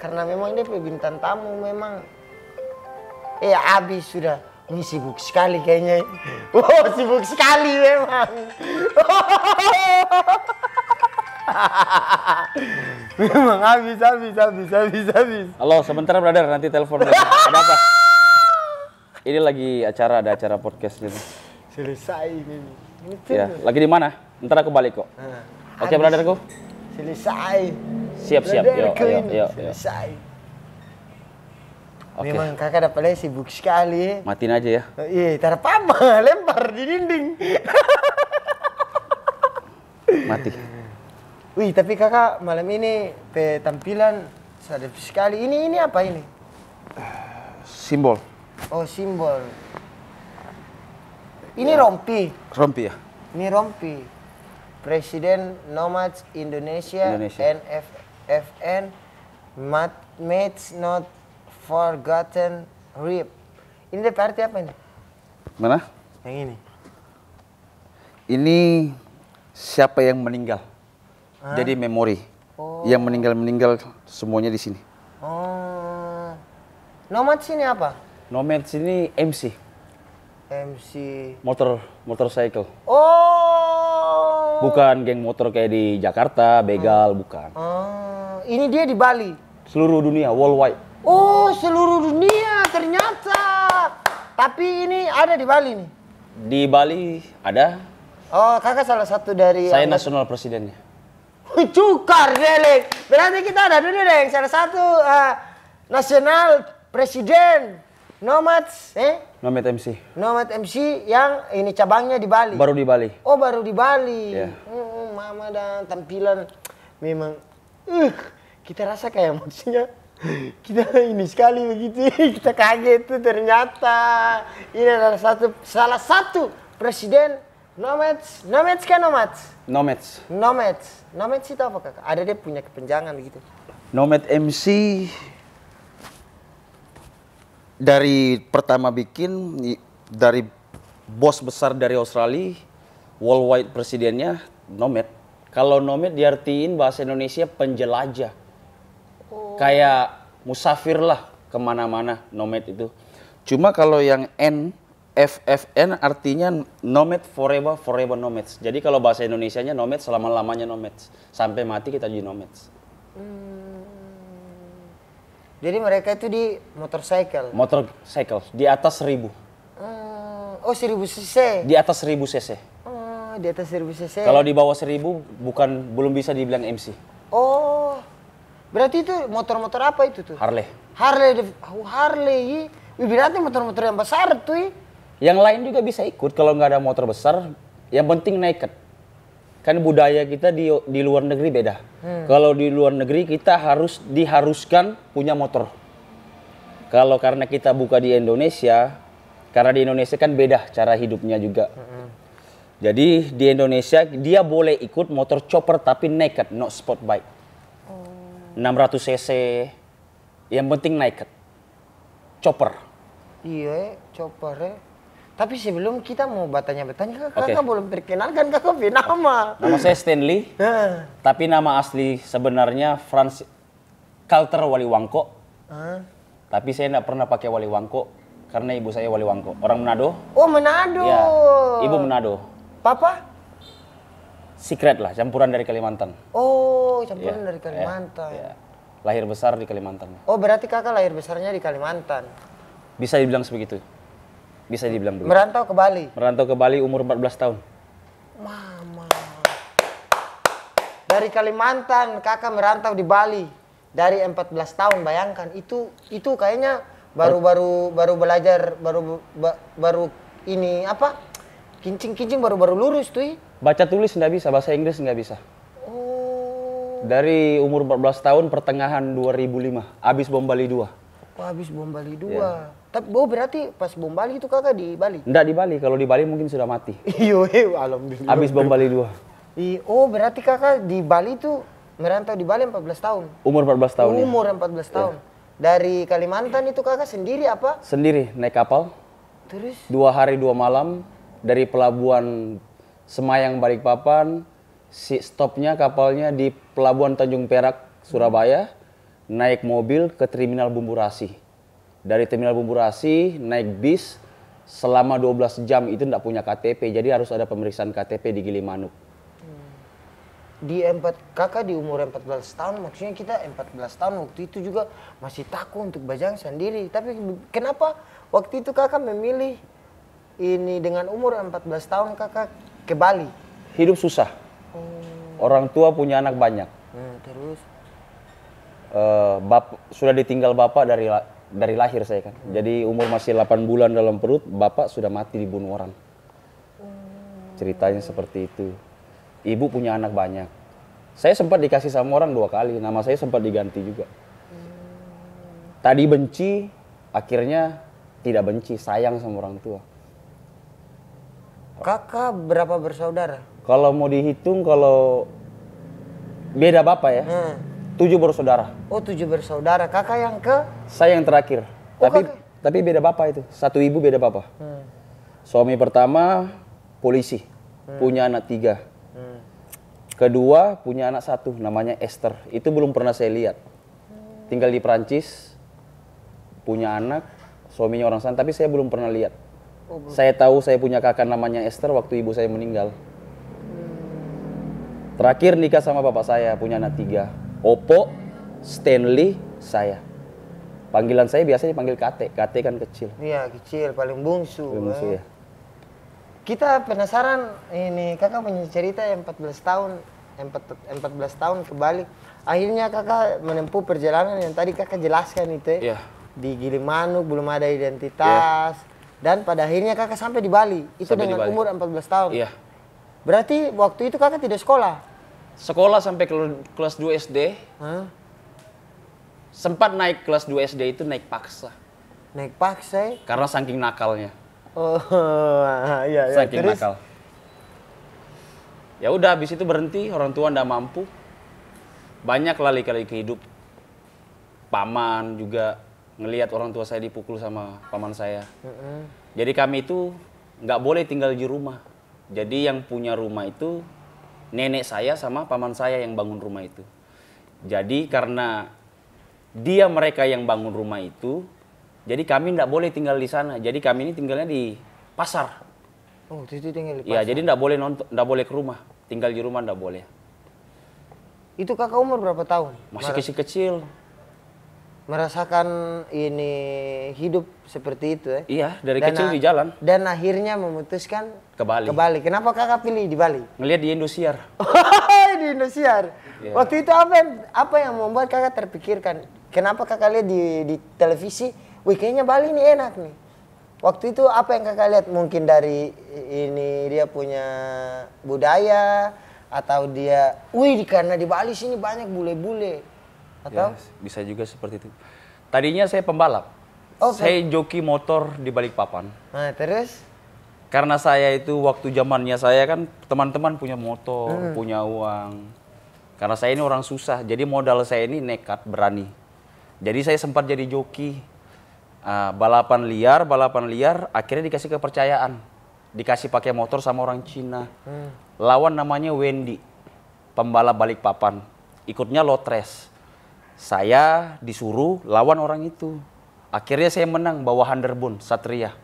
karena memang dia bintang tamu memang. Habis sudah. Ini sibuk sekali kayaknya. Oh, sibuk sekali memang. Memang habis. Halo, sebentar brother, nanti telepon lagi. Ada apa? Ini lagi ada acara podcast gitu. Selesai ini. Ya, lagi di mana? Ntar aku balik kok. Oke, brotherku. Selesai. Siap. Yuk. Selesai. Oke. Memang kakak dapat sibuk sekali. Matiin aja ya. Iya, tak apa, lempar di dinding. Mati. Wih, tapi kakak malam ini tampilan sadap sekali. Ini apa ini? Simbol. Oh, simbol. Ini rompi. Rompi ya? Ini rompi. Presiden Nomads Indonesia. NFFN Mates Not Forgotten RIP. Ini arti apa ini? Mana? Yang ini. Ini siapa yang meninggal. Jadi memori. Yang meninggal semuanya di sini. Oh. Nomads ini apa? Nomads ini MC. MC. Motorcycle. Oh. Bukan geng motor kayak di Jakarta, begal, bukan. Oh. Ini dia di Bali. Seluruh dunia, worldwide. Oh, seluruh dunia ternyata. Tapi ini ada di Bali nih. Di Bali ada. Oh, kakak salah satu dari. Saya nasional presidennya. Cukar Delek. Berarti kita ada dulu deh salah satu nasional presiden Nomads, Nomad MC. Nomad MC yang ini cabangnya di Bali. Baru di Bali. Oh, baru di Bali. Yeah. Mama dan tampilan memang kita rasa kayak maksudnya kita ini sekali begitu. Kita kaget tuh ternyata ini adalah salah satu presiden Nomads. Nomads kan Nomads? Nomads itu apa kakak? Ada dia punya kepanjangan begitu. Nomad MC dari pertama bikin dari bos besar dari Australia, worldwide presidennya Nomad. Kalau Nomad diartiin bahasa Indonesia penjelajah. Kayak musafir lah kemana-mana Nomad itu. Cuma kalau yang NFFN artinya Nomad forever nomads. Jadi kalau bahasa Indonesianya Nomad selama-lamanya nomads. Sampai mati kita jadi nomads. Jadi mereka itu di motorcycle di atas 1000. Oh, 1000 cc. Di atas 1000 cc. Oh, di atas 1000 cc. Kalau di bawah 1000 belum bisa dibilang MC. Oh. Berarti itu motor-motor apa itu tuh? Harley. Harley. Berarti motor-motor yang besar tuh. Yang lain juga bisa ikut kalau nggak ada motor besar. Yang penting naked. Kan budaya kita di luar negeri beda. Kalau di luar negeri kita diharuskan punya motor. Kalau karena kita buka di Indonesia, karena di Indonesia kan beda cara hidupnya juga. Jadi di Indonesia dia boleh ikut motor chopper tapi naked, not sport bike. 600 cc, yang penting naked. Chopper. Iya, chopper. Tapi sebelum kita mau bertanya-bertanya, kakak belum perkenalkan kakak punya nama. Nama saya Stanley, tapi nama asli sebenarnya Franz Kalter Waliwangko. Tapi saya tidak pernah pakai Waliwangko karena ibu saya Waliwangko, orang Manado. Oh, Manado. Ya, ibu Manado. Papa? Secret lah, campuran dari Kalimantan. Oh, campuran dari Kalimantan. Ya. Lahir besar di Kalimantan. Oh, berarti kakak lahir besarnya di Kalimantan. Bisa dibilang begitu. Bisa dibilang begitu. Merantau ke Bali? Merantau ke Bali umur 14 tahun. Mama. Dari Kalimantan kakak merantau di Bali dari 14 tahun, bayangkan itu kayaknya baru belajar baru ini apa? Kincing baru lurus tuh. Baca tulis nggak bisa, bahasa Inggris nggak bisa. Oh. Dari umur 14 tahun pertengahan 2005, habis bom Bali 2. Oh, habis bom Bali 2. Ya. Tapi berarti pas bom Bali itu kakak di Bali? Enggak di Bali, kalau di Bali mungkin sudah mati. Iya, alhamdulillah. Habis bom Bali 2. Oh, berarti kakak di Bali itu merantau di Bali 14 tahun? Umur 14 tahun. Umur 14 tahun. Dari Kalimantan itu kakak sendiri apa? Sendiri, naik kapal. Terus? 2 hari 2 malam dari pelabuhan Semayang Balikpapan, stopnya kapalnya di Pelabuhan Tanjung Perak, Surabaya. naik mobil ke terminal Bumburasi. Dari terminal Bumburasi naik bis selama 12 jam itu tidak punya KTP, jadi harus ada pemeriksaan KTP di Gilimanuk. Kakak di umur 14 tahun, maksudnya kita 14 tahun waktu itu juga masih takut untuk bajang sendiri. Tapi kenapa waktu itu kakak memilih ini dengan umur 14 tahun kakak ke Bali? Hidup susah. Orang tua punya anak banyak. Terus? Sudah ditinggal bapak dari lahir saya kan. Jadi umur masih 8 bulan dalam perut, bapak sudah mati dibunuh orang. Ceritanya seperti itu. Ibu punya anak banyak. Saya sempat dikasih sama orang 2 kali, nama saya sempat diganti juga. Tadi benci, akhirnya tidak benci, sayang sama orang tua. Kakak berapa bersaudara? Kalau mau dihitung, kalau beda bapak ya, 7 bersaudara. Oh 7 bersaudara, kakak yang ke? Saya yang terakhir, tapi beda bapak itu, satu ibu beda bapak. Suami pertama polisi, punya anak 3. Kedua punya anak 1, namanya Esther. Itu belum pernah saya lihat. Tinggal di Perancis, punya anak, suaminya orang sana, tapi saya belum pernah lihat. Saya tahu saya punya kakak namanya Esther waktu ibu saya meninggal. Terakhir nikah sama bapak saya, punya anak 3. Opo, Stanley, saya. Panggilan saya biasanya panggil Kate. Kate kan kecil. Iya kecil, paling bungsu. Bungsu ya. Kita penasaran ini kakak punya cerita yang 14 tahun ke Bali. Akhirnya kakak menempuh perjalanan yang tadi kakak jelaskan itu ya. Iya. Di Gilimanuk belum ada identitas. Dan pada akhirnya kakak sampai di Bali. Itu Sampai dengan di Bali. umur 14 tahun. Iya. Berarti waktu itu kakak tidak sekolah? Sekolah sampai kelas 2 SD. Sempat naik kelas 2 SD itu naik paksa. Naik paksa? Karena saking nakalnya. Oh iya. Saking Terus? nakal. Ya udah, habis itu berhenti, orang tua ndak mampu. Banyak lali-kali hidup. Paman juga ngelihat orang tua saya dipukul sama paman saya. Jadi kami itu nggak boleh tinggal di rumah. Jadi yang punya rumah itu nenek saya sama paman saya yang bangun rumah itu. Jadi karena mereka yang bangun rumah itu, jadi kami tidak boleh tinggal di sana. Jadi kami ini tinggalnya di pasar. Oh, itu tinggal di Ya, pasar. jadi tidak boleh tidak boleh ke rumah. Tinggal di rumah tidak boleh. Itu kakak umur berapa tahun? Masih kecil-kecil. Merasakan ini hidup seperti itu ya? Iya, dari kecil di jalan. Dan akhirnya memutuskan Ke Bali. Kenapa kakak pilih di Bali? Ngelihat di Indosiar. Di Indosiar. Yeah. Waktu itu apa yang membuat kakak terpikirkan? Kenapa kakak lihat di televisi? Wih, kayaknya Bali ini enak nih. Waktu itu apa yang kakak lihat? Mungkin dari ini dia punya budaya atau dia, karena di Bali sini banyak bule-bule. Atau? Ya, bisa juga seperti itu. Tadinya saya pembalap. Saya joki motor di Balikpapan. Nah, terus? Karena saya itu waktu zamannya saya kan teman-teman punya motor, punya uang. Karena saya ini orang susah, jadi modal saya ini nekat, berani. Jadi saya sempat jadi joki. Balapan liar, akhirnya dikasih kepercayaan. Dikasih pakai motor sama orang Cina. Lawan namanya Wendy, pembalap Balikpapan. Ikutnya lotres. Saya disuruh lawan orang itu. Akhirnya saya menang bawa Handerbun, Satria.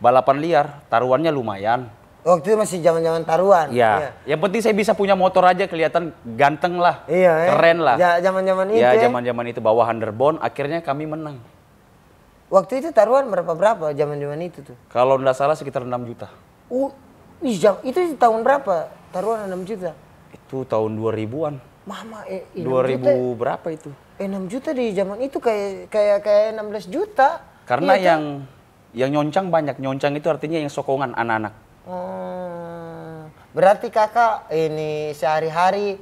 Balapan liar, taruhannya lumayan. Waktu itu masih zaman-zaman taruhan. Ya, yang penting saya bisa punya motor aja, kelihatan ganteng lah, keren lah. Ya, zaman-zaman itu. Ya, zaman-zaman itu bawa Handerbun, akhirnya kami menang. Waktu itu taruhan berapa zaman-zaman itu tuh? Kalau nggak salah sekitar 6 juta. Itu tahun berapa? Taruhan 6 juta? Itu tahun 2000-an. Mama, 2000 juta, berapa itu? 6 juta di zaman itu kayak 16 juta. Karena iya, yang nyoncang banyak. Nyoncang itu artinya yang sokongan anak-anak. Berarti kakak ini sehari-hari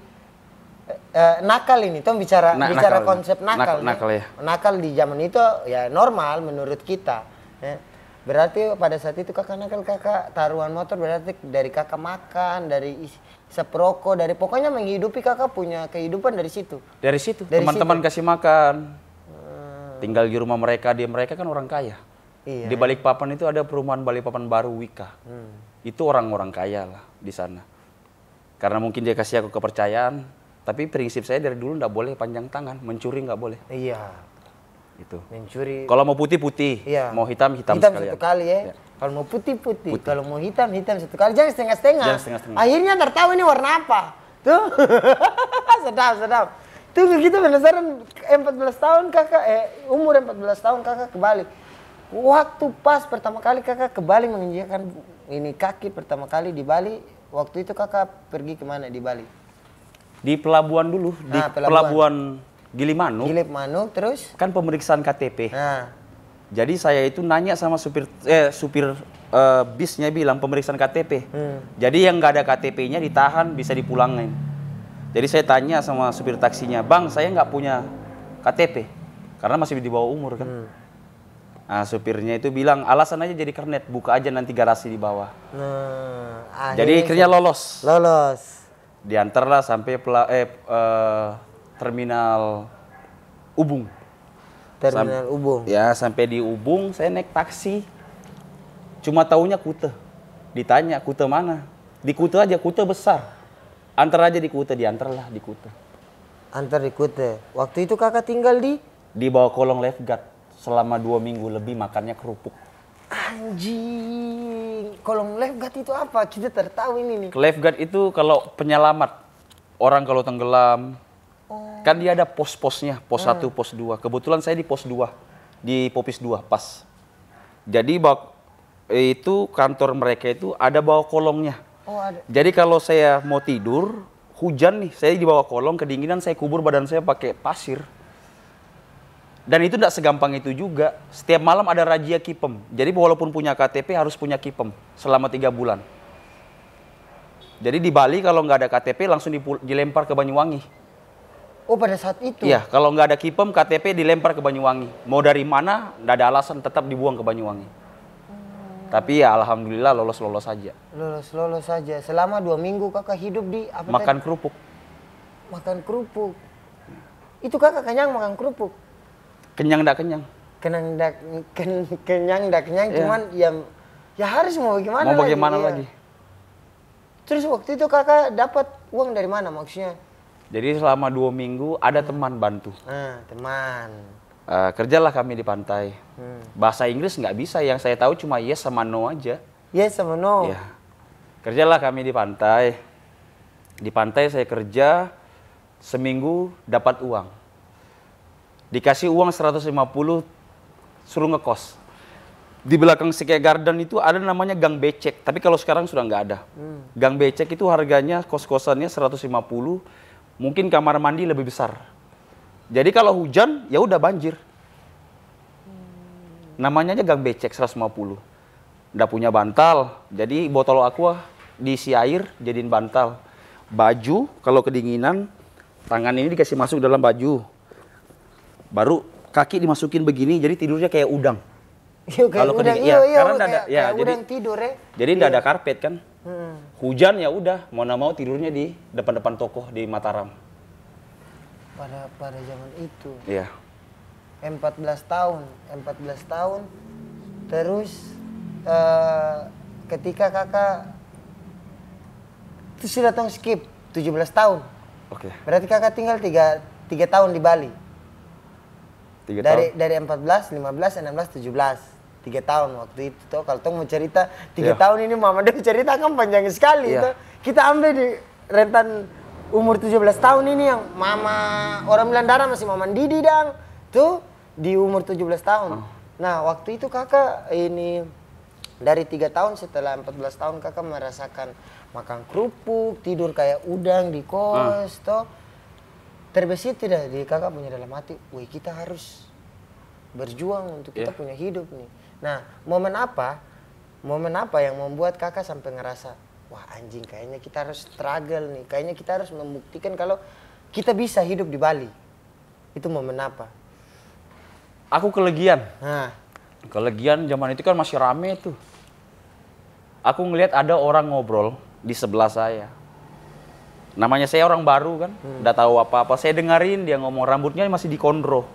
nakal ini. Tom bicara nakal, konsep nakal. Nakal ya. Nakal di zaman itu ya normal menurut kita. Ya. Berarti pada saat itu kakak nakal, kakak taruhan motor, berarti dari kakak makan, dari seproko, dari pokoknya menghidupi, kakak punya kehidupan dari situ. Dari situ, teman-teman kasih makan. Tinggal di rumah mereka, mereka kan orang kaya. Iya. Di Balikpapan itu ada perumahan Balikpapan Baru Wika. Itu orang-orang kaya lah di sana. Karena mungkin dia kasih aku kepercayaan, Tapi prinsip saya dari dulu nggak boleh panjang tangan, mencuri nggak boleh. Iya. Itu. Mencuri. Kalau mau putih putih, Iya. mau hitam hitam Hitam sekalian. satu kali ya. Ya. Kalau mau putih putih, kalau mau hitam hitam satu kali. Jangan setengah-setengah. Jangan setengah-setengah. Akhirnya tertahu ini warna apa. Tuh. sedap, sedap. Tuh kita penasaran 14 tahun kakak, umur 14 tahun kakak ke Bali. Waktu pas pertama kali kakak ke Bali menginjakan ini kaki pertama kali di Bali, waktu itu kakak pergi kemana di Bali? Di pelabuhan dulu, di pelabuhan Gilimanuk. Gilimanuk terus? Kan pemeriksaan KTP. Nah. Jadi saya itu nanya sama supir bisnya bilang pemeriksaan KTP. Jadi yang nggak ada KTP-nya ditahan bisa dipulangin. Jadi saya tanya sama supir taksinya, bang saya nggak punya KTP karena masih di bawah umur kan. Nah supirnya itu bilang alasan aja jadi kernet, buka aja nanti garasi di bawah. Nah, jadi akhirnya lolos. Lolos. Diantarlah sampai terminal Ubung. Terminal Ubung. Ya sampai di Ubung saya naik taksi. Cuma taunya Kute. Ditanya Kute mana? Di Kute aja, Kute besar. Antar aja di Kute, diantarlah di Kute. Antar di Kute. Waktu itu kakak tinggal di? Di bawah kolong lifeguard. Selama 2 minggu lebih makannya kerupuk. Anjing. Kolong lifeguard itu apa? Kita tertahu ini nih. Lifeguard itu kalau penyelamat. Orang kalau tenggelam. Kan dia ada pos-posnya. Pos 1, pos 2. Kebetulan saya di pos 2. Di Popis 2 pas. Jadi itu kantor mereka itu ada bawah kolongnya. Oh, ada. Jadi kalau saya mau tidur, hujan nih, saya di bawah kolong, kedinginan, saya kubur badan saya pakai pasir. Dan itu tidak segampang itu juga. Setiap malam ada razia Kipem. Jadi walaupun punya KTP harus punya Kipem selama 3 bulan. Jadi di Bali kalau nggak ada KTP langsung dilempar ke Banyuwangi. Oh pada saat itu? Iya, kalau nggak ada Kipem, KTP dilempar ke Banyuwangi. Mau dari mana, nggak ada alasan, tetap dibuang ke Banyuwangi. Tapi ya alhamdulillah lolos-lolos saja. Lolos-lolos saja. Selama 2 minggu kakak hidup di apa Makan tadi? kerupuk. Makan kerupuk. Itu kakak kenyang makan kerupuk? Kenyang nggak kenyang. Kenyang nggak kenyang, cuman ya harus mau bagaimana Mau bagaimana lagi? Terus waktu itu kakak dapat uang dari mana maksudnya? Jadi selama 2 minggu ada teman bantu. Teman. Kerjalah kami di pantai. Bahasa Inggris nggak bisa, yang saya tahu cuma yes sama no aja. Yes sama no? Ya. Kerjalah kami di pantai. Di pantai saya kerja, seminggu dapat uang. Dikasih uang 150, suruh ngekos. Di belakang Sike Garden itu ada namanya Gang Becek, tapi kalau sekarang sudah nggak ada. Gang Becek itu harganya kos-kosannya 150, mungkin kamar mandi lebih besar. Jadi kalau hujan, ya udah banjir. Namanya aja Gang Becek 150. Nggak punya bantal, jadi botol aqua diisi air, jadiin bantal. Baju, kalau kedinginan, tangan ini dikasih masuk dalam baju. Baru kaki dimasukin begini, jadi tidurnya kayak udang. Kalau kedinginan, karena kayak udang tidur ya. Jadi nggak ada karpet kan. Hujan ya udah, mau nggak mau tidurnya di depan-depan toko di Mataram. Pada zaman itu. Iya. 14 tahun. Terus ketika kakak itu sudah tong skip 17 tahun. Oke. Berarti kakak tinggal 3 tahun di Bali. 3 tahun. Dari 14, 15, 16, 17. 3 tahun waktu itu toh. Kalau tong mau cerita 3 tahun ini Mama Dev cerita kan panjang sekali toh. Kita ambil di rentan umur 17 tahun ini yang mama, orang bilang Dara masih Mama Didi dang. Tuh di umur 17 tahun. Nah waktu itu kakak ini dari 3 tahun setelah 14 tahun kakak merasakan makan kerupuk, tidur kayak udang di kos toh. Terbesit tidak di kakak punya dalam hati, wih kita harus berjuang untuk kita punya hidup nih. Nah momen apa yang membuat kakak sampai ngerasa wah anjing kayaknya kita harus struggle nih, kayaknya kita harus membuktikan kalau kita bisa hidup di Bali. Itu momen apa? Aku kelegian. Nah. Kelegian zaman itu kan masih rame tuh. Aku ngelihat ada orang ngobrol di sebelah saya. Namanya saya orang baru kan, nggak tahu apa-apa. Saya dengerin dia ngomong, rambutnya masih dikondro.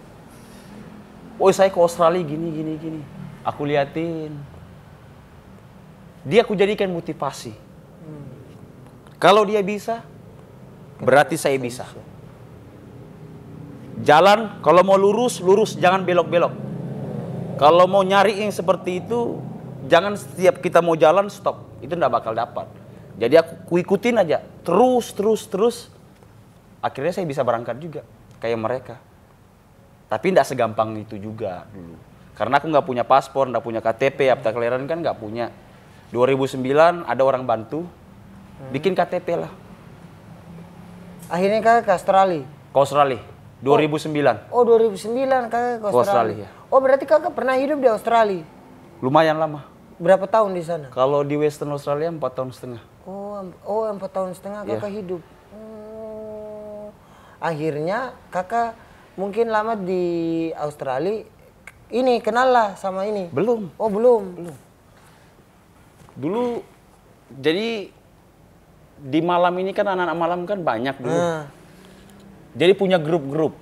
Woi saya ke Australia gini. Aku liatin. Dia aku jadikan motivasi. Kalau dia bisa, berarti saya bisa. Jalan, kalau mau lurus, lurus, jangan belok-belok. Kalau mau nyari yang seperti itu, jangan setiap kita mau jalan, stop. Itu nggak bakal dapat. Jadi aku ikutin aja, terus. Akhirnya saya bisa berangkat juga, kayak mereka. Tapi nggak segampang itu juga dulu. Karena aku nggak punya paspor, nggak punya KTP, akta kelahiran kan nggak punya. 2009 ada orang bantu, bikin KTP lah. Akhirnya kakak ke Australia? Ke Australia, 2009. Oh 2009 kakak ke Australia. Oh berarti kakak pernah hidup di Australia? Lumayan lama. Berapa tahun di sana? Kalau di Western Australia 4 tahun setengah. Oh 4 tahun setengah kakak hidup. Akhirnya kakak mungkin lama di Australia, ini kenal lah sama ini? Belum. Oh belum. Dulu, jadi di malam ini kan anak-anak malam kan banyak dulu. Jadi punya grup-grup.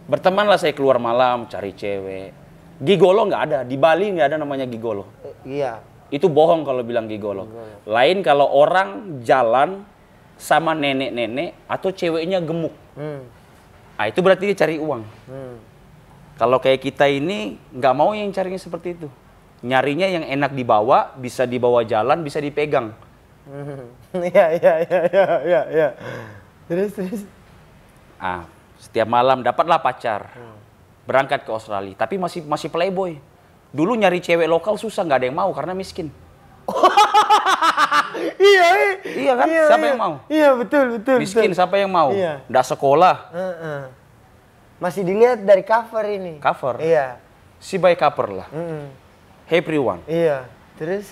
Bertemanlah saya keluar malam, cari cewek. Gigolo nggak ada, di Bali nggak ada namanya gigolo. Iya. Itu bohong kalau bilang gigolo. Lain kalau orang jalan sama nenek-nenek atau ceweknya gemuk. Ah itu berarti dia cari uang. Kalau kayak kita ini nggak mau yang carinya seperti itu. Nyarinya yang enak dibawa, bisa dibawa jalan, bisa dipegang. Iya. Terus. Ah, setiap malam dapatlah pacar. Berangkat ke Australia, tapi masih playboy. Dulu nyari cewek lokal susah, nggak ada yang mau karena miskin. Iya kan? Siapa yang mau? Iya betul. Miskin siapa yang mau? Iya. Nggak sekolah. Masih dilihat dari cover ini. Cover? Iya. Si by cover lah. Everyone. Iya. Terus?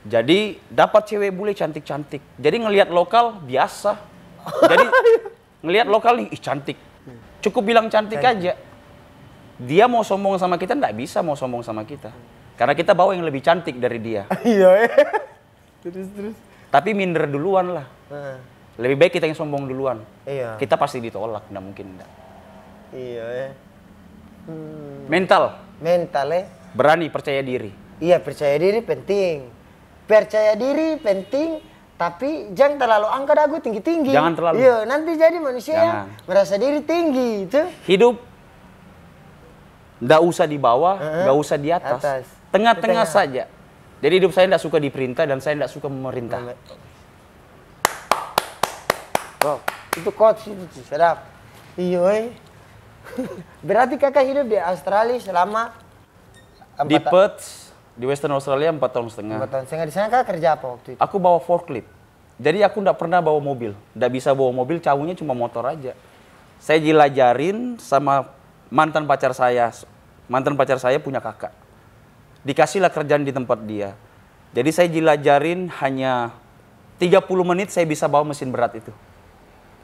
Jadi dapat cewek bule cantik-cantik. Jadi ngelihat lokal biasa. Jadi ngelihat lokal nih, ih cantik. Cukup bilang cantik aja. Dia mau sombong sama kita nggak bisa mau sombong sama kita. Karena kita bawa yang lebih cantik dari dia. Iya. Terus. Tapi minder duluan lah. Lebih baik kita yang sombong duluan. Iya. Kita pasti ditolak, nggak mungkin enggak. Iya. Mental. Berani, percaya diri. Iya, percaya diri penting. Percaya diri penting, tapi jangan terlalu angkat dagu tinggi-tinggi. Jangan terlalu. Iya, nanti jadi manusia yang merasa diri tinggi itu. Hidup nggak usah di bawah, nggak usah di atas. Tengah-tengah saja. Jadi hidup saya nggak suka diperintah dan saya nggak suka memerintah. Wow, itu quotes itu sedap. Iya. Berarti kakak hidup di Australia selama di Perth, di Western Australia 4 tahun setengah. 4 tahun setengah. Di sana kakak kerja apa waktu itu? Aku bawa forklift. Jadi aku nggak pernah bawa mobil. Nggak bisa bawa mobil, cawunya cuma motor aja. Saya jelajarin sama mantan pacar saya. Mantan pacar saya punya kakak. Dikasihlah kerjaan di tempat dia. Jadi saya jelajarin hanya 30 menit saya bisa bawa mesin berat itu.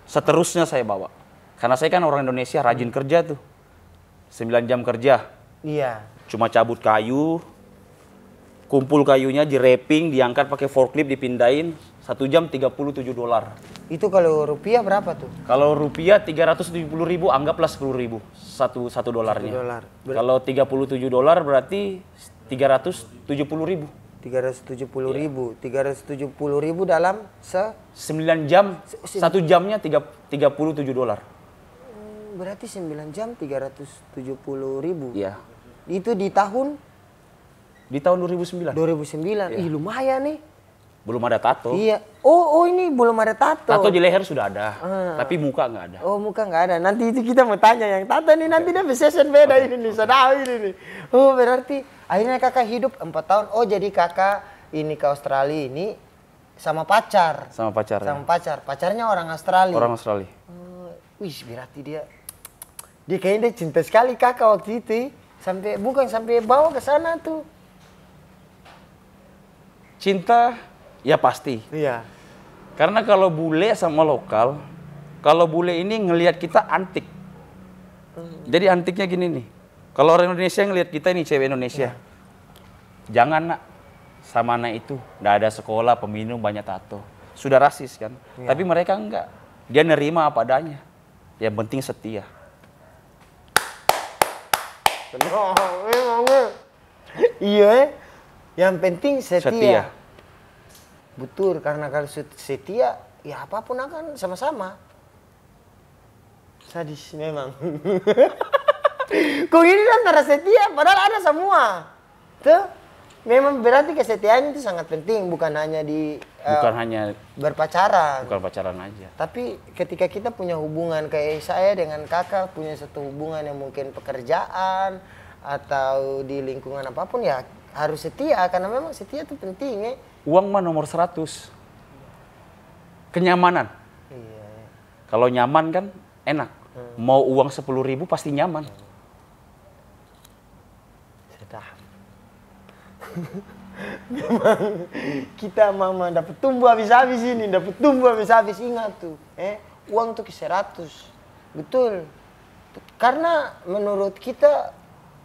Seterusnya saya bawa. Karena saya kan orang Indonesia rajin kerja tuh. 9 jam kerja. Iya. Cuma cabut kayu, kumpul kayunya, di-wrapping, diangkat pakai forklift, dipindahin. 1 jam $37. Itu kalau rupiah berapa tuh? Kalau rupiah 370.000, anggaplah 10.000 satu dolarnya. Kalau $37 berarti 370.000. 370.000. 370.000 dalam 9 jam, 1 jamnya $37. Berarti 9 jam 370.000. Iya. Itu di tahun? Di tahun 2009. 2009. Ya. Ih lumayan nih. Belum ada tato. Iya. Oh ini belum ada tato. Tato di leher sudah ada, tapi muka nggak ada. Oh muka nggak ada. Nanti itu kita mau tanya yang tato nih, nanti dia session beda ini nih, sedap ini nih. Oh berarti akhirnya kakak hidup 4 tahun. Oh jadi kakak ini ke Australia ini sama pacar. Sama pacar. Sama pacar. Pacarnya orang Australia. Orang Australia. Wih berarti dia kayaknya dia cinta sekali kakak waktu itu. Sampai bukan sampai bawa ke sana tuh. Cinta ya pasti. Iya. Karena kalau bule sama lokal, kalau bule ini ngelihat kita antik. Jadi antiknya gini nih. Kalau orang Indonesia ngelihat kita ini cewek Indonesia. Jangan nak, sama anak itu nggak ada sekolah, peminum, banyak tato. Sudah rasis kan. Tapi mereka enggak. Dia nerima apa adanya. Yang penting setia. Iya, yang penting setia. Setia. Betul, karena kalau setia ya apapun akan sama-sama. Sadis memang. Kok ini antara setia, padahal ada semua. Tuh, memang berarti kesetiaan itu sangat penting, bukan hanya di Bukan hanya berpacaran. bukan pacaran aja. Tapi ketika kita punya hubungan kayak saya dengan kakak punya satu hubungan yang mungkin pekerjaan atau di lingkungan apapun ya harus setia karena memang setia itu penting ya. Uang mah nomor 100. Kenyamanan. Iya. Kalau nyaman kan enak. Mau uang 10.000 pasti nyaman. Sedap. Memang kita mama dapat tumbuh habis-habis ini, dapat tumbuh habis-habis, ingat tuh. Uang tuh ke 100. Betul. Karena menurut kita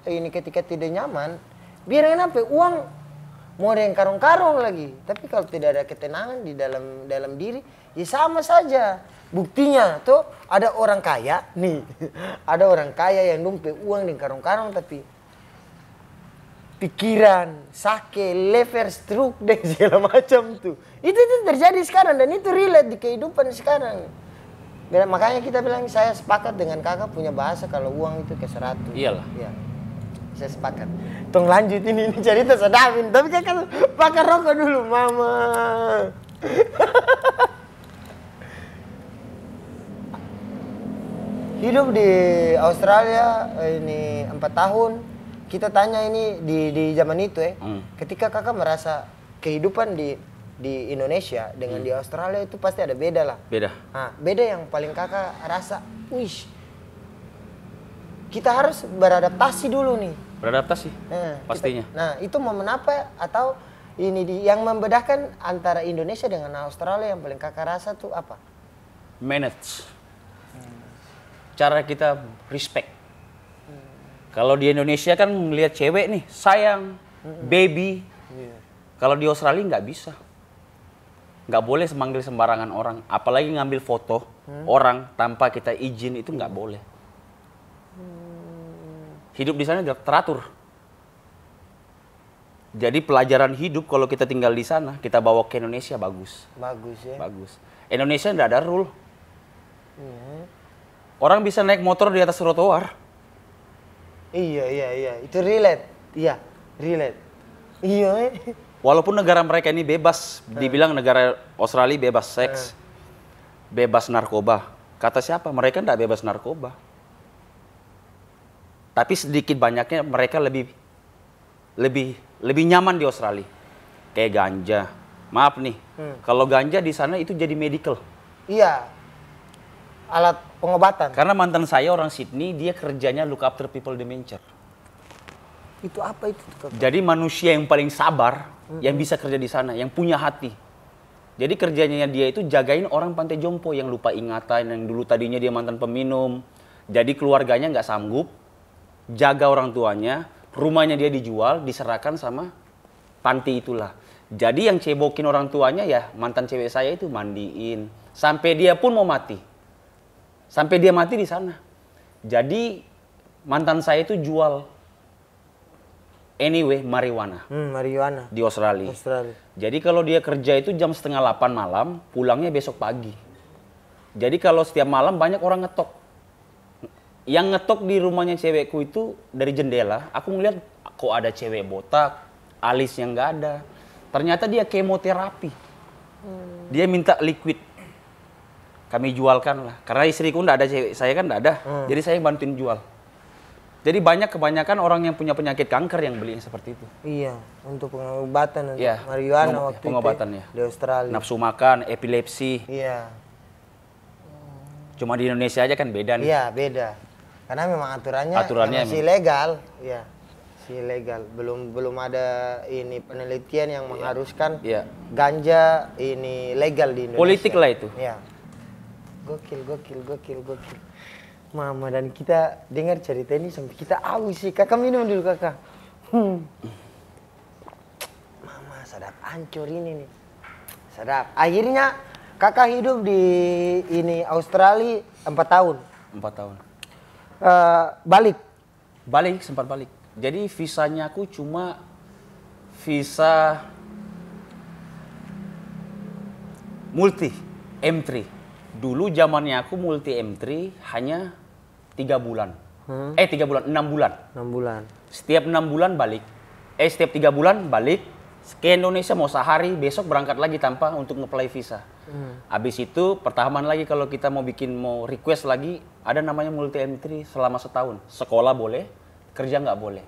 ini ketika tidak nyaman, biar kenapa uang mau ada yang karung-karung lagi. Tapi kalau tidak ada ketenangan di dalam diri, ya sama saja. Buktinya tuh ada orang kaya nih, ada orang kaya yang numpuk uang di karung-karung tapi pikiran, sake, lever, stroke dan segala macam tuh. Itu terjadi sekarang dan itu relate di kehidupan sekarang. Makanya kita bilang saya sepakat dengan kakak punya bahasa kalau uang itu ke 100. Iyalah. Ya. Saya sepakat. Tong lanjut ini cerita sedapin. Tapi kakak pakai rokok dulu, mama. Hidup di Australia ini 4 tahun. Kita tanya ini di zaman itu ketika kakak merasa kehidupan di Indonesia dengan di Australia itu pasti ada beda lah. Beda. Nah, beda yang paling kakak rasa, wih, kita harus beradaptasi dulu nih. Beradaptasi, pastinya. Itu momen apa atau ini yang membedakan antara Indonesia dengan Australia yang paling kakak rasa tuh apa? Manage. Cara kita respect. Kalau di Indonesia kan melihat cewek nih, sayang, baby. Kalau di Australia nggak bisa. Nggak boleh memanggil sembarangan orang. Apalagi ngambil foto orang tanpa kita izin itu nggak boleh. Hidup di sana teratur. Jadi pelajaran hidup kalau kita tinggal di sana, kita bawa ke Indonesia bagus. Bagus ya. Bagus. Indonesia nggak ada rule. Orang bisa naik motor di atas trotoar. Iya. Itu relate. Iya, relate. Iya. Walaupun negara mereka ini bebas, dibilang negara Australia bebas seks, bebas narkoba. Kata siapa? Mereka nggak bebas narkoba. Tapi sedikit banyaknya mereka lebih nyaman di Australia. Kayak ganja. Maaf nih, kalau ganja di sana itu jadi medical. Iya. Alat pengobatan. Karena mantan saya orang Sydney, dia kerjanya look after people dementia. Itu apa itu? Jadi manusia yang paling sabar, yang bisa kerja di sana, yang punya hati. Jadi kerjanya dia itu jagain orang pantai jompo yang lupa ingatan, yang dulu tadinya dia mantan peminum. Jadi keluarganya nggak sanggup, jaga orang tuanya, rumahnya dia dijual, diserahkan sama panti itulah. Jadi yang cebokin orang tuanya ya mantan cewek saya itu mandiin. Sampai dia pun mau mati. Sampai dia mati di sana. Jadi mantan saya itu jual marijuana. Marijuana. Di Australia. Jadi kalau dia kerja itu jam 7:30 malam, pulangnya besok pagi. Jadi kalau setiap malam banyak orang ngetok. Yang ngetok di rumahnya cewekku itu dari jendela, aku ngeliat kok ada cewek botak, alis yang nggak ada. Ternyata dia kemoterapi. Dia minta liquid. Kami jualkan lah. Karena istriku nggak ada cewek, saya kan nggak ada. Jadi saya bantuin jual. Jadi kebanyakan orang yang punya penyakit kanker yang beli yang seperti itu. Iya, untuk pengobatan untuk Iya, marijuana waktu pengobatannya. itu di Australia. Nafsu makan, epilepsi. Iya. Cuma di Indonesia aja kan beda nih. Iya, beda. Karena memang aturannya masih legal. Iya. Masih legal. Belum ada ini penelitian yang mengharuskan ganja ini legal di Indonesia. Politik lah itu. Iya. Gokil. Mama dan kita dengar cerita ini sampai kita aus sih. Kakak minum dulu kakak. Mama sadap hancur ini nih. Sadap. Akhirnya kakak hidup di ini Australia 4 tahun. 4 tahun. Sempat balik. Jadi visanya aku cuma visa multi. M3. Dulu zamannya aku multi M3 hanya 3 bulan. 6 bulan. 6 bulan. Setiap 6 bulan balik. Setiap 3 bulan balik ke Indonesia mau sehari, besok berangkat lagi tanpa untuk nge-apply visa. Habis itu pertahanan lagi kalau kita mau request lagi, ada namanya multi M3 selama setahun. Sekolah boleh, kerja nggak boleh.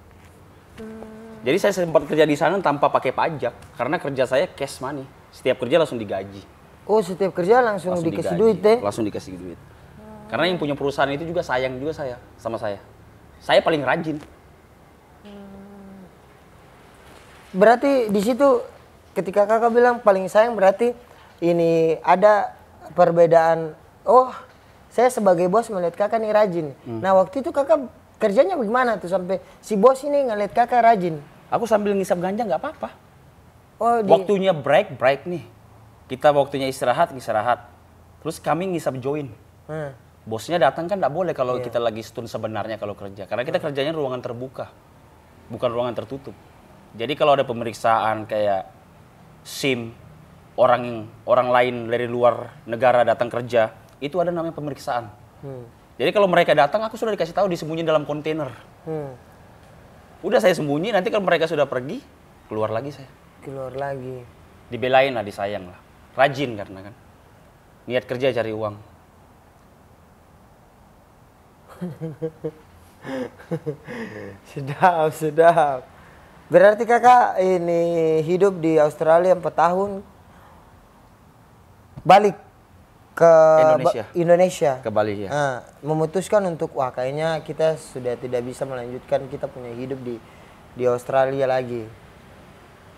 Jadi saya sempat kerja di sana tanpa pakai pajak karena kerja saya cash money. Setiap kerja langsung digaji. Oh, setiap kerja langsung dikasih duit deh? Langsung dikasih duit. Karena yang punya perusahaan itu juga sayang juga sama saya. Saya paling rajin. Berarti di situ ketika kakak bilang paling sayang berarti ini ada perbedaan. Oh, saya sebagai bos melihat kakak nih rajin. Nah waktu itu kakak kerjanya bagaimana tuh sampai si bos ini ngeliat kakak rajin? Aku sambil ngisap ganja nggak apa-apa. Oh, waktunya break nih. Kita waktunya istirahat. Terus kami ngisap join. Bosnya datang kan nggak boleh kalau kita lagi stun sebenarnya kalau kerja. Karena kita kerjanya ruangan terbuka, bukan ruangan tertutup. Jadi kalau ada pemeriksaan kayak SIM, orang lain dari luar negara datang kerja, itu ada namanya pemeriksaan. Jadi kalau mereka datang, aku sudah dikasih tahu disembunyi dalam kontainer. Udah saya sembunyi, nanti kalau mereka sudah pergi, keluar lagi saya. Keluar lagi. Dibelain lah, disayang lah. Rajin karena kan. Niat kerja cari uang. Sedap. Berarti kakak ini hidup di Australia 4 tahun. Balik ke Indonesia. Ke Bali ya. Memutuskan untuk kayaknya kita sudah tidak bisa melanjutkan kita punya hidup di Australia lagi.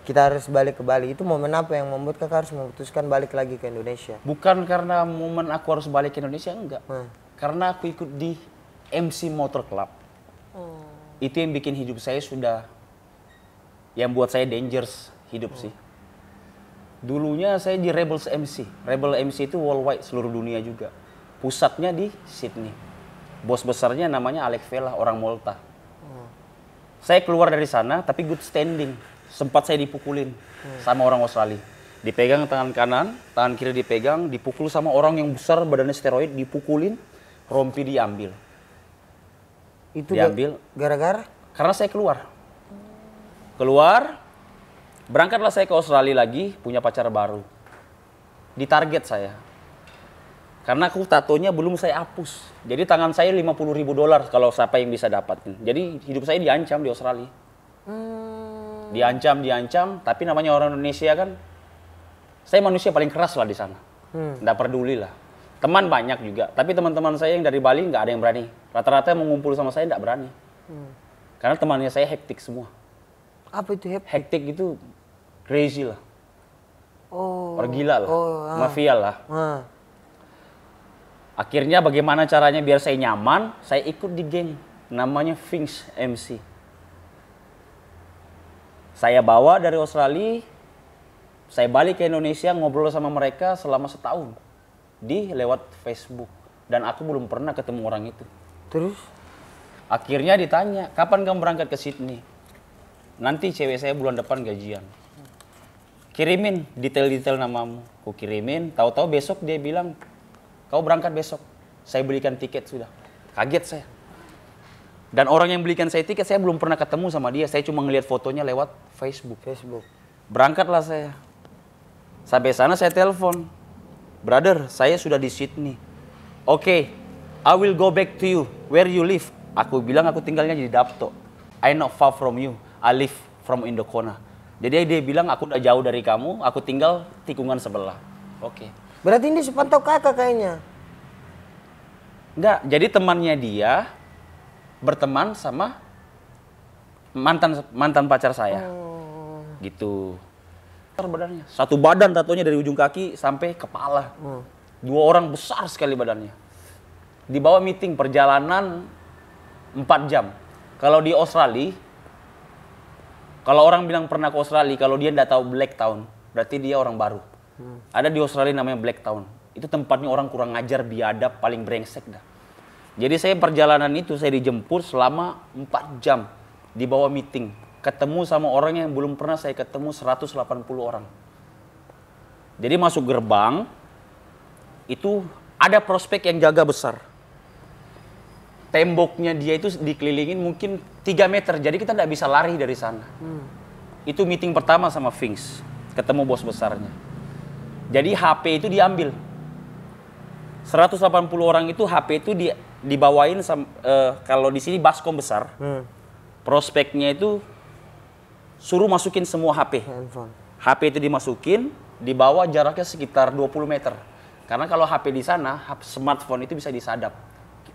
Kita harus balik ke Bali. Itu momen apa yang membuat kakak harus memutuskan balik lagi ke Indonesia? Bukan karena momen aku harus balik ke Indonesia, enggak. Karena aku ikut di MC Motor Club. Itu yang bikin hidup saya yang buat saya dangerous hidup sih. Dulunya saya di Rebels MC. Rebel MC itu worldwide, seluruh dunia juga. Pusatnya di Sydney. Bos besarnya namanya Alex Vela, orang Malta. Saya keluar dari sana tapi good standing. Sempat saya dipukulin sama orang Australia. Dipegang tangan kanan, tangan kiri dipegang, dipukul sama orang yang besar, badannya steroid, dipukulin, rompi diambil. Itu diambil gara-gara? Karena saya keluar, berangkatlah saya ke Australia lagi, punya pacar baru. Ditarget saya, karena aku tatonya belum saya hapus. Jadi tangan saya $50.000 kalau siapa yang bisa dapatin. Jadi hidup saya diancam di Australia. Diancam, tapi namanya orang Indonesia kan, saya manusia paling keras lah di sana. Nggak peduli lah. Teman banyak juga, tapi teman-teman saya yang dari Bali nggak ada yang berani. Rata-rata yang mengumpul sama saya nggak berani. Karena temannya saya hektik semua. Apa itu hektik? Hektik itu crazy lah. Orang gila lah, mafia lah. Akhirnya bagaimana caranya biar saya nyaman, saya ikut di geng. Namanya Finks MC. Saya bawa dari Australia, saya balik ke Indonesia ngobrol sama mereka selama setahun. Lewat Facebook. Dan aku belum pernah ketemu orang itu. Terus? Akhirnya ditanya, kapan kamu berangkat ke Sydney? Nanti cewek saya bulan depan gajian. Kirimin detail-detail namamu. Aku kirimin, tahu-tahu besok dia bilang, kau berangkat besok. Saya belikan tiket sudah. Kaget saya. Dan orang yang belikan saya tiket, saya belum pernah ketemu sama dia. Saya cuma ngeliat fotonya lewat Facebook. Berangkatlah saya. Sampai sana saya telepon. Brother, saya sudah di Sydney. Oke, I will go back to you. Where you live? Aku bilang aku tinggalnya di Dapto. I not far from you. I live from Indokona. Jadi dia bilang aku udah jauh dari kamu, aku tinggal tikungan sebelah. Oke. Berarti ini sepantau kakak kayaknya? Enggak, jadi temannya dia berteman sama mantan pacar saya. Gitu. Badannya. Satu badan tatonya dari ujung kaki sampai kepala. 2 orang besar sekali badannya. Dibawa meeting perjalanan 4 jam. Kalau di Australia, kalau orang bilang pernah ke Australia, kalau dia nggak tahu Black Town, berarti dia orang baru. Ada di Australia namanya Black Town. Itu tempatnya orang kurang ngajar, biadab, paling brengsek dah. Jadi saya perjalanan itu saya dijemput selama 4 jam. Dibawa meeting. Ketemu sama orang yang belum pernah saya ketemu 180 orang. Jadi masuk gerbang, itu ada prospek yang jaga besar. Temboknya dia itu dikelilingin mungkin 3 meter, jadi kita nggak bisa lari dari sana. Itu meeting pertama sama Finks, ketemu bos besarnya. Jadi HP itu diambil. 180 orang itu HP itu dibawain kalau di sini baskom besar. Prospeknya itu suruh masukin semua HP. Handphone. HP itu dimasukin, dibawa jaraknya sekitar 20 meter. Karena kalau HP di sana, smartphone itu bisa disadap.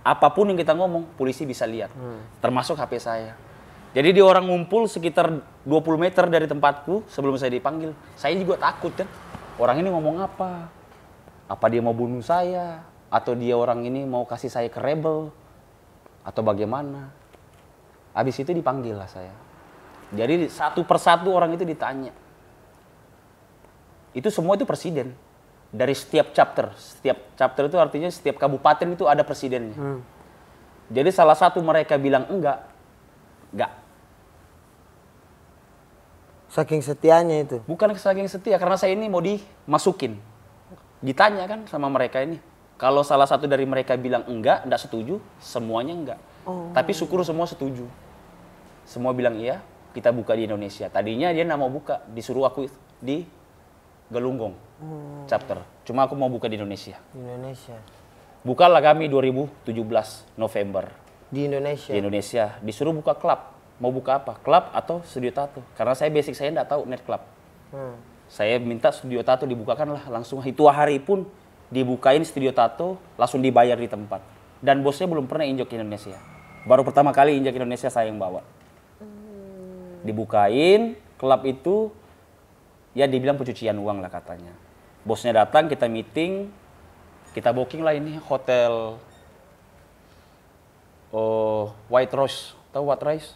Apapun yang kita ngomong, polisi bisa lihat. Termasuk HP saya. Jadi dia orang ngumpul sekitar 20 meter dari tempatku sebelum saya dipanggil. Saya juga takut kan. Orang ini ngomong apa? Apa dia mau bunuh saya? Atau dia orang ini mau kasih saya ke rebel? Atau bagaimana? Habis itu dipanggil lah saya. Jadi satu persatu orang itu ditanya. Itu semua itu presiden. Dari setiap chapter. Setiap chapter itu artinya setiap kabupaten itu ada presidennya. Jadi salah satu mereka bilang enggak. Saking setianya itu. Bukan saking setia, karena saya ini mau dimasukin. Ditanya kan sama mereka ini. Kalau salah satu dari mereka bilang enggak setuju, semuanya enggak. Tapi syukur semua setuju. Semua bilang iya, kita buka di Indonesia. Tadinya dia nggak mau buka, disuruh aku di Galunggong chapter. Cuma aku mau buka di Indonesia. Di Indonesia. Bukalah kami 2017 November. Di Indonesia. Di Indonesia. Disuruh buka klub. Mau buka apa? Klub atau studio tato? Karena saya basic saya nggak tahu net club. Saya minta studio tato dibukakan lah langsung. Itu hari pun dibukain studio tato, langsung dibayar di tempat. Dan bosnya belum pernah injak Indonesia. Baru pertama kali injak Indonesia saya yang bawa. Dibukain, klub itu ya dibilang pencucian uang lah katanya. Bosnya datang, kita meeting, kita booking lah ini hotel White Rose, tahu White Rose?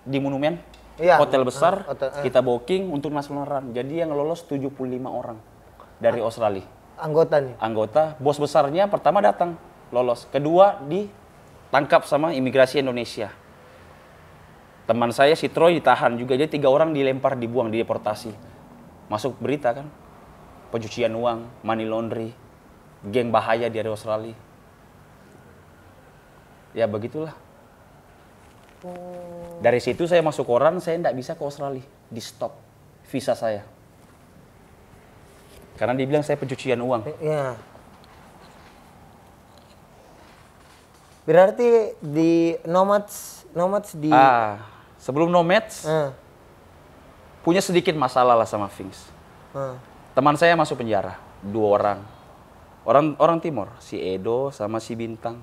Di Monumen, Iya. hotel besar, kita booking untuk national run. Jadi yang lolos 75 orang dari Australia. Anggota nih? Anggota, bos besarnya pertama datang, lolos. Kedua ditangkap sama imigrasi Indonesia. Teman saya si Troy ditahan juga, jadi 3 orang dilempar, dibuang, dideportasi. Masuk berita kan, pencucian uang, money laundry, geng bahaya dari Australia. Ya begitulah. Dari situ saya masuk koran, saya tidak bisa ke Australia, di stop visa saya. Karena dibilang saya pencucian uang. Iya. Berarti di Nomads di Sebelum Nomads, punya sedikit masalah lah sama Finks. Teman saya masuk penjara, 2 orang. Orang Timur, si Edo sama si Bintang.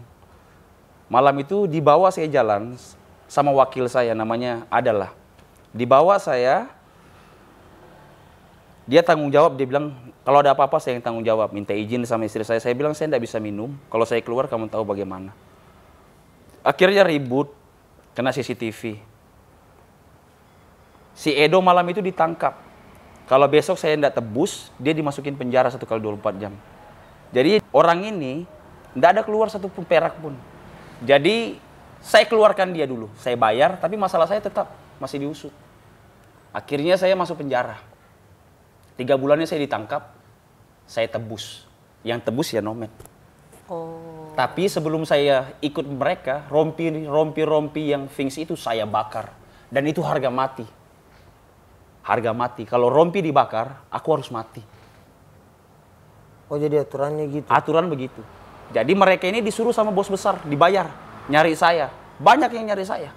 Malam itu dibawa saya jalan sama wakil saya, namanya Adalah. Dibawa saya, dia tanggung jawab, dia bilang, kalau ada apa-apa saya yang tanggung jawab. Minta izin sama istri saya bilang saya tidak bisa minum, kalau saya keluar kamu tahu bagaimana. Akhirnya ribut, kena CCTV. Si Edo malam itu ditangkap. Kalau besok saya tidak tebus, dia dimasukin penjara 1 kali 24 jam. Jadi orang ini tidak ada keluar satu pun perak pun. Jadi saya keluarkan dia dulu, saya bayar, tapi masalah saya tetap masih diusut. Akhirnya saya masuk penjara. 3 bulannya saya ditangkap, saya tebus. Yang tebus ya Nomad. Tapi sebelum saya ikut mereka, rompi yang Finks itu saya bakar. Dan itu harga mati. Harga mati. Kalau rompi dibakar, aku harus mati. Oh jadi aturannya gitu? Aturan begitu. Jadi mereka ini disuruh sama bos besar, dibayar. Nyari saya. Banyak yang nyari saya.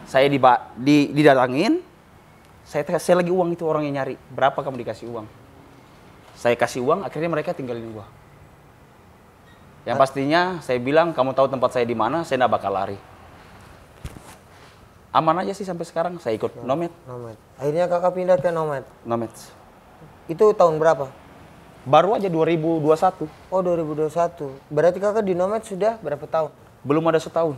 Saya didatangin, saya lagi uang itu orang yang nyari. Berapa kamu dikasih uang? Saya kasih uang, akhirnya mereka tinggalin gua. Yang pastinya saya bilang, kamu tahu tempat saya di mana, saya nggak bakal lari. Aman aja sih sampai sekarang, saya ikut Nomad. Akhirnya kakak pindah ke Nomad? Nomad. Itu tahun berapa? Baru aja 2021. Oh 2021. Berarti kakak di Nomad sudah berapa tahun? Belum ada setahun.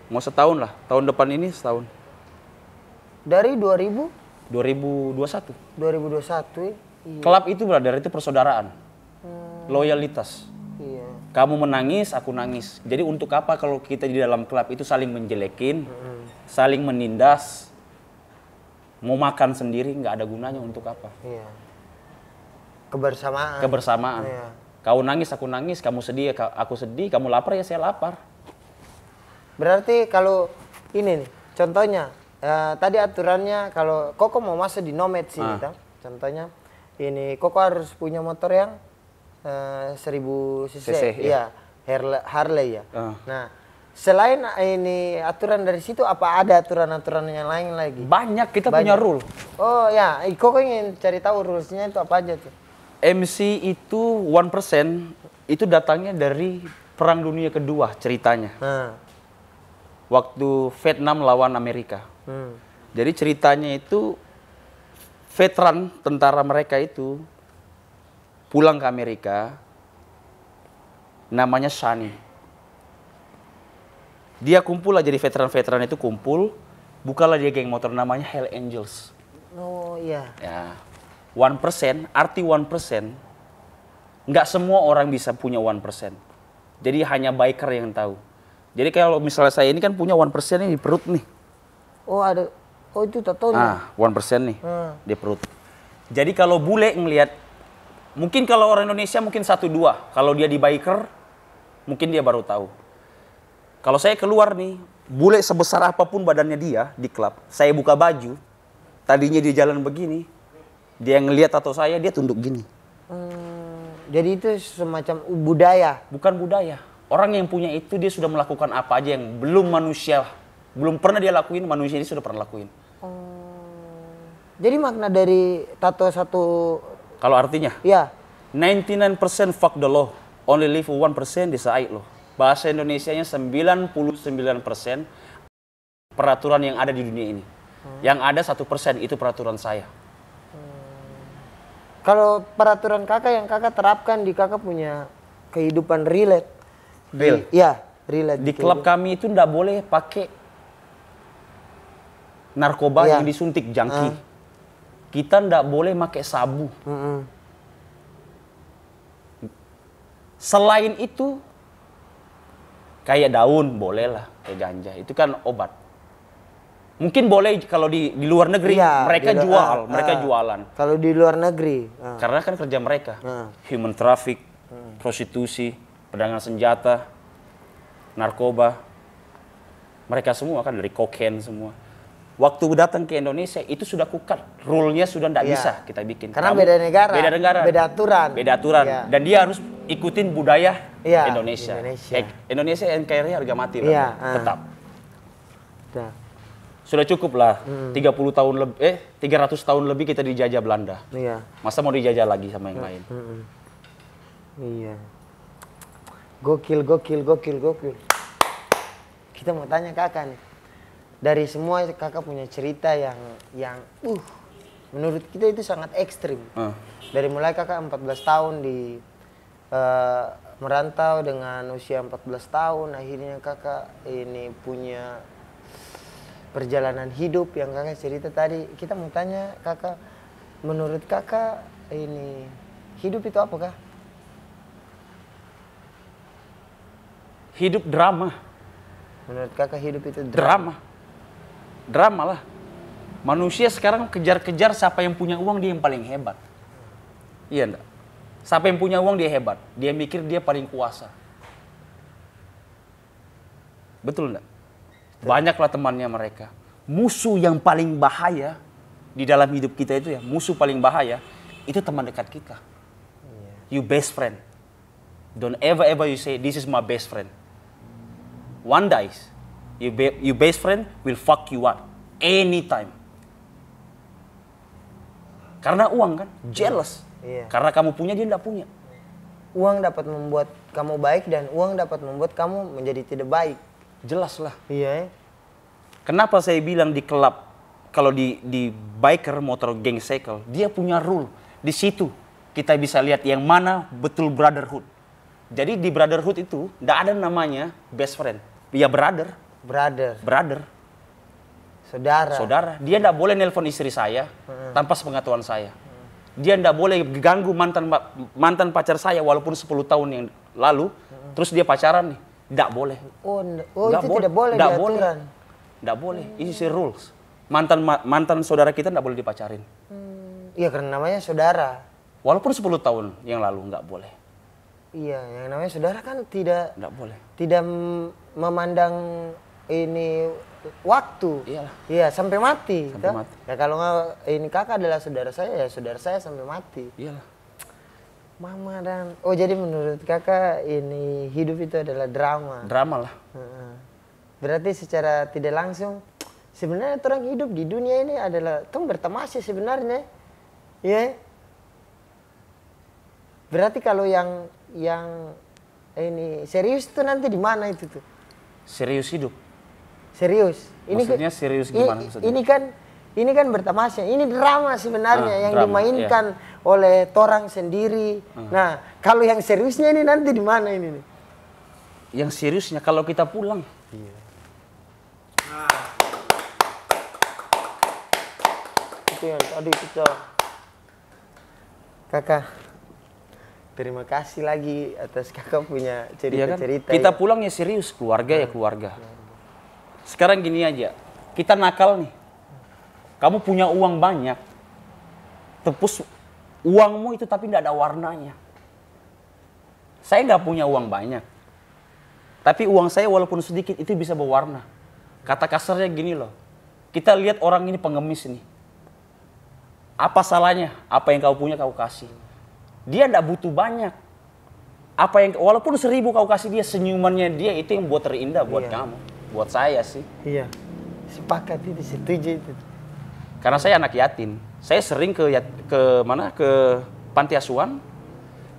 Mau setahun lah, tahun depan ini setahun. Dari 2021? 2021 ya? Iya. Klub itu brother, itu persaudaraan. Loyalitas. Iya. Kamu menangis, aku nangis. Jadi untuk apa kalau kita di dalam klub itu saling menjelekin, saling menindas, Mau makan sendiri nggak ada gunanya untuk apa? Iya. Kebersamaan. Kebersamaan. Iya. Kau nangis, aku nangis, kamu sedih, aku sedih, kamu lapar ya saya lapar. Berarti kalau ini nih, contohnya tadi aturannya kalau Koko mau masuk di Nomad sini, contohnya ini Koko harus punya motor yang 1000 cc, iya, Harley ya. Nah, selain ini aturan dari situ, apa ada aturan-aturan yang lain lagi? Banyak, kita punya rule. Oh ya, Koko ingin cari tahu rulesnya itu apa aja tuh? MC itu 1% itu datangnya dari Perang Dunia Kedua ceritanya. Waktu Vietnam lawan Amerika. Jadi ceritanya itu veteran tentara mereka itu pulang ke Amerika, namanya Shani. Dia kumpul lah, jadi veteran-veteran itu kumpul, bukalah dia geng motor namanya Hell Angels. Oh iya. Ya. 1%, arti 1%, nggak semua orang bisa punya 1%. Jadi hanya biker yang tahu. Jadi kalau misalnya saya ini kan punya 1% ini di perut nih. Oh ada, oh itu tatonya. 1% nih di perut. Jadi kalau bule ngelihat, mungkin kalau orang Indonesia mungkin 1-2. Kalau dia di biker, mungkin dia baru tahu. Kalau saya keluar nih, bule sebesar apapun badannya dia di klub, saya buka baju, tadinya dia jalan begini, dia ngelihat tato saya, dia tunduk gini. Jadi itu semacam budaya? Bukan budaya. Orang yang punya itu dia sudah melakukan apa aja yang belum manusia, belum pernah dia lakuin, manusia ini sudah pernah lakuin. Jadi makna dari tato satu... Kalau artinya? Ya. 99% fuck the law, only live 1% decide law. Bahasa Indonesianya 99% peraturan yang ada di dunia ini. Yang ada 1% itu peraturan saya. Kalau peraturan kakak yang kakak terapkan di kakak punya kehidupan relate. Iya, relate. Di klub kami itu ndak boleh pakai narkoba yang disuntik jangki. Kita ndak boleh pakai sabu. Selain itu, kayak daun boleh lah, kayak ganja. Itu kan obat. Mungkin boleh kalau di luar negeri, mereka jualan. Kalau di luar negeri. Karena kan kerja mereka. Human traffic, prostitusi, perdagangan senjata, narkoba. Mereka semua kan dari kokain semua. Waktu datang ke Indonesia, itu sudah kukat. Rule-nya sudah tidak bisa kita bikin. Karena beda negara. Beda aturan. Beda aturan. Dan dia harus ikutin budaya Indonesia. Indonesia NKRI harga mati lah. Tetap. Sudah cukup lah, 300 tahun lebih kita dijajah Belanda. Iya. Masa mau dijajah lagi sama yang lain? Iya. Gokil. Kita mau tanya kakak nih. Dari semua kakak punya cerita yang menurut kita itu sangat ekstrim. Dari mulai kakak 14 tahun di merantau dengan usia 14 tahun, akhirnya kakak ini punya perjalanan hidup yang kakak cerita tadi. Kita mau tanya kakak, menurut kakak ini hidup itu apa kak? Hidup drama. Menurut kakak hidup itu drama? Drama lah. Manusia sekarang kejar-kejar siapa yang punya uang dia yang paling hebat. Iya enggak? Siapa yang punya uang dia hebat. Dia mikir dia paling kuasa. Betul enggak? Banyaklah temannya mereka. Musuh yang paling bahaya di dalam hidup kita itu musuh paling bahaya itu teman dekat kita. You best friend. Don't ever you say this is my best friend. One dies. Your best friend will fuck you up anytime. Karena uang kan, jealous. Karena kamu punya dia tidak punya. Uang dapat membuat kamu baik dan uang dapat membuat kamu menjadi tidak baik. Jelas lah. Iya. Kenapa saya bilang di klub, kalau di biker motor geng cycle, dia punya rule. Di situ kita bisa lihat yang mana betul brotherhood. Jadi di brotherhood itu tidak ada namanya best friend. Ya brother. Saudara. Dia tidak boleh nelpon istri saya tanpa sepengetahuan saya. Dia tidak boleh ganggu mantan pacar saya walaupun 10 tahun yang lalu. Terus dia pacaran nih. Tidak boleh. Oh itu tidak boleh di aturan. Tidak boleh. Ini rules. mantan saudara kita nggak boleh dipacarin. Iya, karena namanya saudara. Walaupun 10 tahun yang lalu nggak boleh. Iya, yang namanya saudara kan tidak boleh. Tidak memandang ini waktu. Iyalah. Iya, sampai mati. Sampai mati. Ya kalau nggak, ini kakak adalah saudara saya, ya saudara saya sampai mati. Iyalah. Mama dan jadi menurut kakak ini hidup itu adalah drama. Drama lah. Berarti secara tidak langsung sebenarnya orang hidup di dunia ini adalah tong bertamasi sebenarnya. Ya. Berarti kalau yang ini serius itu nanti di mana itu tuh? Serius hidup. Serius. Maksudnya serius gimana maksudnya? Ini kan bertamasya. Ini drama sebenarnya yang drama, dimainkan oleh torang sendiri. Nah, kalau yang seriusnya ini nanti di mana ini nih? Yang seriusnya kalau kita pulang. Iya. Itu yang tadi kita. Kakak, terima kasih lagi atas kakak punya cerita-cerita. Kita pulang ya serius, keluarga ya keluarga. Sekarang gini aja, kita nakal nih. Kamu punya uang banyak, tepus uangmu itu tapi tidak ada warnanya. Saya nggak punya uang banyak, tapi uang saya walaupun sedikit itu bisa berwarna. Kata kasarnya gini loh, kita lihat orang ini pengemis nih. Apa salahnya? Apa yang kau punya kau kasih. Dia tidak butuh banyak. Apa yang walaupun 1000 kau kasih dia, senyumannya dia itu yang buat terindah buat kamu, buat saya sih. Iya, sepakat itu, setuju itu. Karena saya anak yatim, saya sering ke panti asuhan,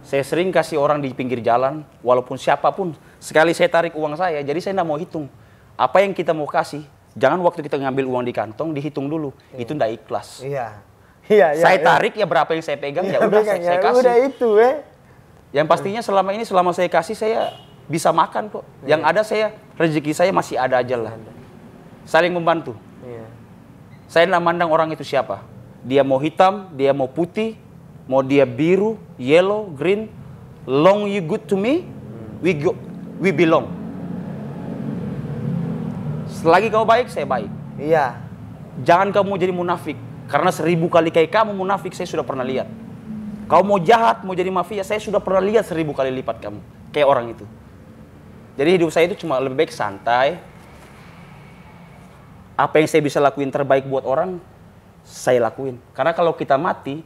saya sering kasih orang di pinggir jalan, walaupun siapapun. Sekali saya tarik uang saya, jadi saya tidak mau hitung. Apa yang kita mau kasih, jangan waktu kita ngambil uang di kantong, dihitung dulu. Itu tidak ikhlas. Iya. Saya tarik ya berapa yang saya pegang, ya udah saya kasih. Udah itu Yang pastinya selama saya kasih, saya bisa makan kok. Yang ada rezeki saya masih ada aja lah. Saling membantu. Saya tidak mandang orang itu siapa. Dia mau hitam, dia mau putih, mau dia biru, yellow, green. Long you good to me, we belong. Selagi kau baik, saya baik. Iya. Jangan kamu jadi munafik. Karena 1000 kali kayak kamu munafik, saya sudah pernah lihat. Kau mau jahat, mau jadi mafia, saya sudah pernah lihat 1000 kali lipat kamu. Kayak orang itu. Jadi hidup saya itu cuma lebih baik santai. Apa yang saya bisa lakuin terbaik buat orang, saya lakuin. Karena kalau kita mati,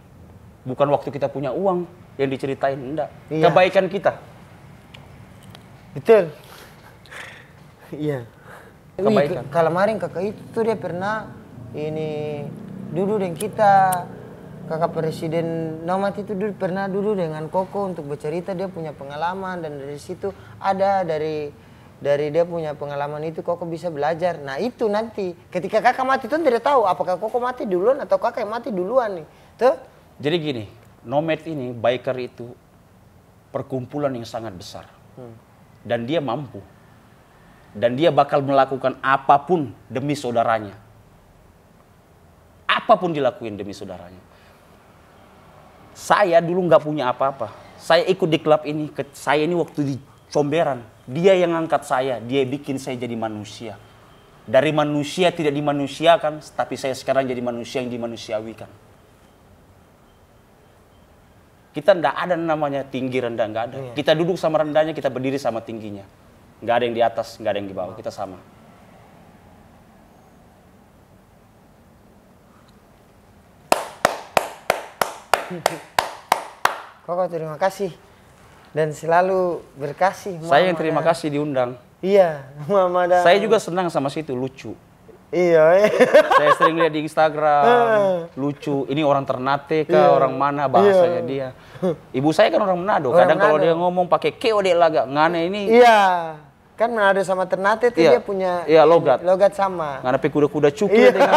bukan waktu kita punya uang yang diceritain, enggak. Iya. Kebaikan kita. Betul. Iya. Kebaikan. Kalau kemarin kakak itu dia pernah ini duduk dengan kita. Kakak Presiden Nomat itu pernah duduk dengan Koko untuk bercerita dia punya pengalaman. Dan dari situ ada dari dia punya pengalaman itu Koko bisa belajar. Nah itu nanti ketika kakak mati tuh tidak tahu apakah Koko mati duluan atau kakak yang mati duluan nih. Tuh. Jadi gini, Nomad ini, biker itu perkumpulan yang sangat besar. Dan dia mampu. Dan dia bakal melakukan apapun demi saudaranya. Apapun dilakuin demi saudaranya. Saya dulu nggak punya apa-apa. Saya ikut di klub ini, saya ini waktu di Comberan. Dia yang angkat saya, dia bikin saya jadi manusia. Dari manusia tidak dimanusiakan, tapi saya sekarang jadi manusia yang dimanusiawikan. Kita nggak ada namanya tinggi rendah, nggak ada. Kita duduk sama rendahnya, kita berdiri sama tingginya. Nggak ada yang di atas, nggak ada yang di bawah, kita sama. Koko terima kasih dan selalu berkasih. Saya yang terima kasih diundang. Iya, Mama dan... Saya juga senang sama situ, lucu. Iya. Saya sering lihat di Instagram, lucu. Ini orang Ternate kah, orang mana bahasanya dia. Ibu saya kan orang Manado. Kadang kalau dia ngomong pakai keode laga, ngane ini. Iya, kan Manado sama Ternate itu dia punya logat. Logat sama. Ngane kuda-kuda cukil dengan